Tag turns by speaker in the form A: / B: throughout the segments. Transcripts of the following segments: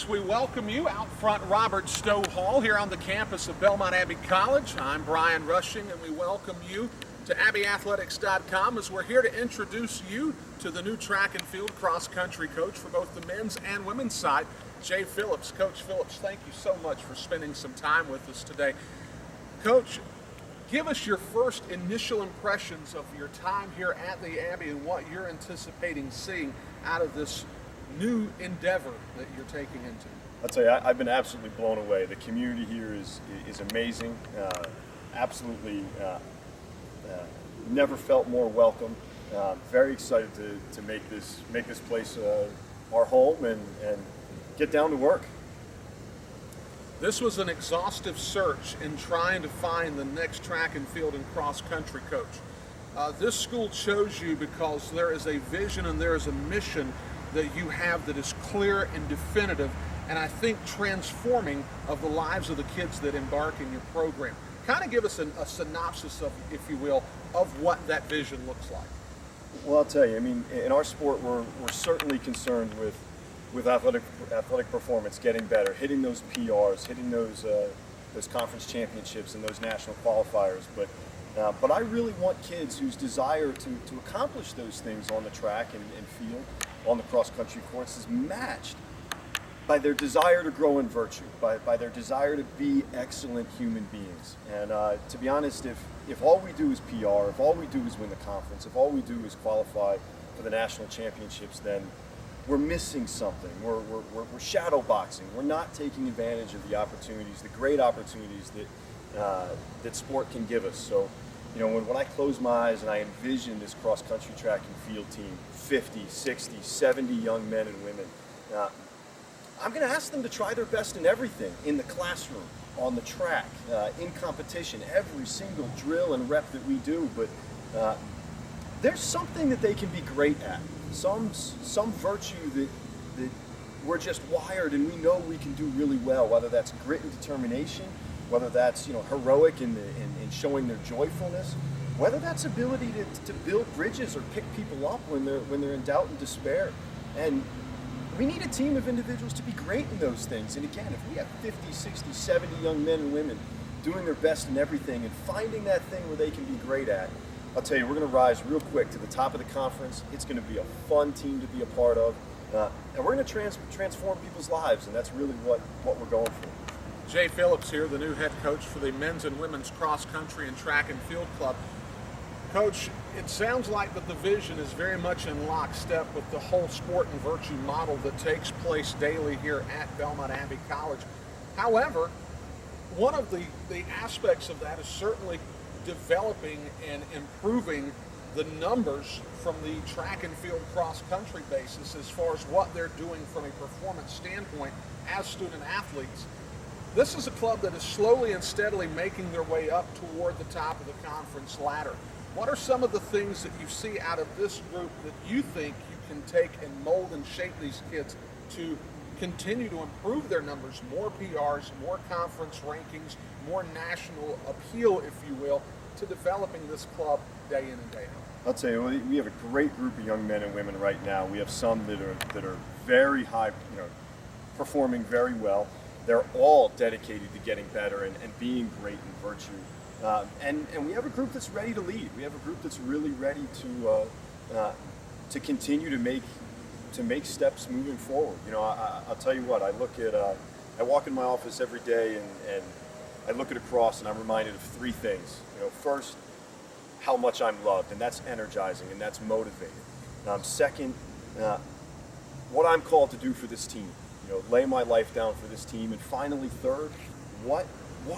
A: Folks, we welcome you out front Robert Stowe Hall here on the campus of Belmont Abbey College. I'm Brian Rushing, and we welcome you to AbbeyAthletics.com as we're here to introduce you to the new track and field cross-country coach for both the men's and women's side, Jay Phillips. Coach Phillips, thank you so much for spending some time with us today. Coach, give us your first initial impressions of your time here at the Abbey and what you're anticipating seeing out of this new endeavor that you're taking into.
B: I'll tell you, I've been absolutely blown away. The community here is amazing. Absolutely, never felt more welcome. Very excited to make this place our home and get down to work.
A: This was an exhaustive search in trying to find the next track and field and cross country coach. This school chose you because there is a vision and there is a mission that you have that is clear and definitive, and I think transforming of the lives of the kids that embark in your program. Kind of give us a synopsis of, if you will, of what that vision looks like.
B: Well, I'll tell you, I mean, in our sport, we're certainly concerned with athletic performance, getting better, hitting those PRs, hitting those conference championships and those national qualifiers. But I really want kids whose desire to accomplish those things on the track and field, on the cross-country courts, is matched by their desire to grow in virtue, by their desire to be excellent human beings. And to be honest, if all we do is PR, if all we do is win the conference, if all we do is qualify for the national championships, then we're missing something. We're shadow boxing. We're not taking advantage of the opportunities, the great opportunities that sport can give us. So, you know, when I close my eyes and I envision this cross-country track and field team, 50, 60, 70 young men and women, I'm going to ask them to try their best in everything, in the classroom, on the track, in competition, every single drill and rep that we do. But there's something that they can be great at, some virtue that we're just wired and we know we can do really well, whether that's grit and determination, whether that's heroic in showing their joyfulness, whether that's ability to build bridges or pick people up when they're in doubt and despair. And we need a team of individuals to be great in those things. And again, if we have 50, 60, 70 young men and women doing their best in everything and finding that thing where they can be great at, I'll tell you, we're going to rise real quick to the top of the conference. It's going to be a fun team to be a part of. And we're going to transform people's lives, and that's really what we're going for.
A: Jay Phillips here, the new head coach for the men's and women's cross country and track and field club. Coach, it sounds like that the vision is very much in lockstep with the whole sport and virtue model that takes place daily here at Belmont Abbey College. However, one of the aspects of that is certainly developing and improving the numbers from the track and field cross country basis as far as what they're doing from a performance standpoint as student athletes. This is a club that is slowly and steadily making their way up toward the top of the conference ladder. What are some of the things that you see out of this group that you think you can take and mold and shape these kids to continue to improve their numbers, more PRs, more conference rankings, more national appeal, if you will, to developing this club day in and day out?
B: I'll tell you, we have a great group of young men and women right now. We have some that are very high, performing very well. They're all dedicated to getting better and being great in virtue. And we have a group that's ready to lead. We have a group that's really ready to continue to make steps moving forward. I'll tell you what, I walk in my office every day and I look at a cross and I'm reminded of three things. First, how much I'm loved, and that's energizing and that's motivating. Second, what I'm called to do for this team. Lay my life down for this team. And finally, third, what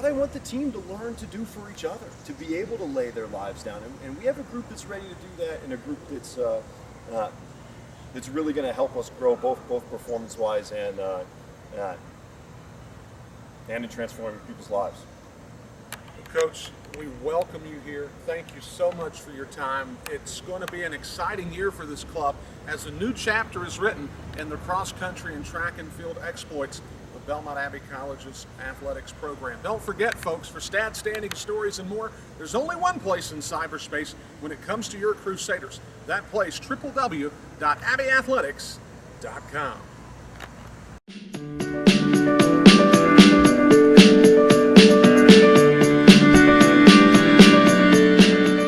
B: I want the team to learn to do for each other, to be able to lay their lives down. And we have a group that's ready to do that, and a group that's really going to help us grow both performance-wise and in transforming people's lives.
A: Coach, we welcome you here. Thank you so much for your time. It's going to be an exciting year for this club as a new chapter is written in the cross-country and track and field exploits of Belmont Abbey College's athletics program. Don't forget, folks, for stats, standings, stories, and more, there's only one place in cyberspace when it comes to your Crusaders. That place, www.abbeyathletics.com.
B: Bye.